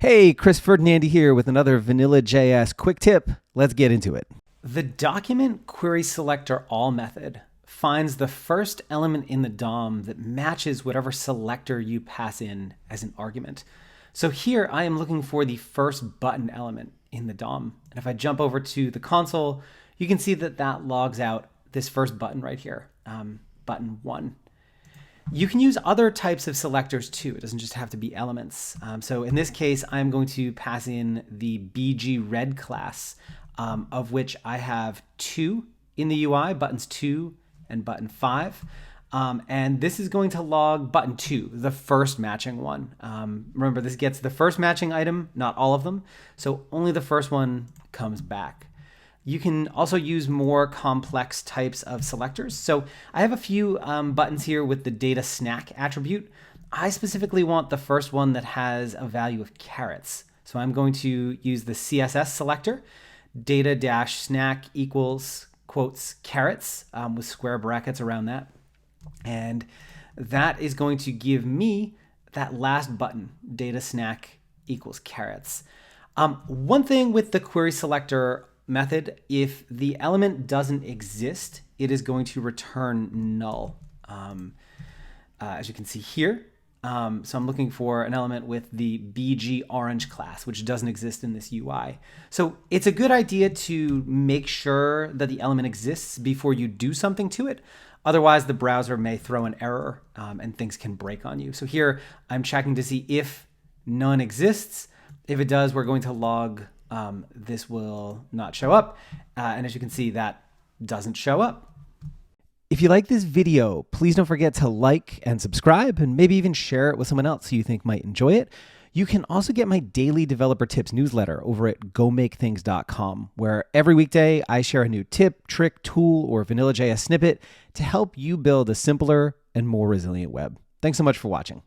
Hey, Chris Ferdinandi here with another Vanilla.js quick tip. Let's get into it. The document query selector all method finds the first element in the DOM that matches whatever selector you pass in as an argument. So here I am looking for the first button element in the DOM. And if I jump over to the console, you can see that that logs out this first button right here, button 1. You can use other types of selectors too. It doesn't just have to be elements. So in this case, I'm going to pass in the bgRed class, of which I have 2 in the UI, buttons 2 and button 5. And this is going to log button 2, the first matching one. Remember, this gets the first matching item, not all of them. So only the first one comes back. You can also use more complex types of selectors. So I have a few buttons here with the data snack attribute. I specifically want the first one that has a value of carrots. So I'm going to use the CSS selector, data-snack equals quotes carrots with square brackets around that. And that is going to give me that last button, data snack equals carrots. One thing with the query selector method, if the element doesn't exist, it is going to return null, as you can see here. So I'm looking for an element with the bgOrange class, which doesn't exist in this UI. So it's a good idea to make sure that the element exists before you do something to it. Otherwise, the browser may throw an error and things can break on you. So here I'm checking to see if none exists. If it does, we're going to log this will not show up. And as you can see, that doesn't show up. If you like this video, please don't forget to like and subscribe and maybe even share it with someone else who you think might enjoy it. You can also get my daily developer tips newsletter over at gomakethings.com, where every weekday I share a new tip, trick, tool, or Vanilla.js snippet to help you build a simpler and more resilient web. Thanks so much for watching.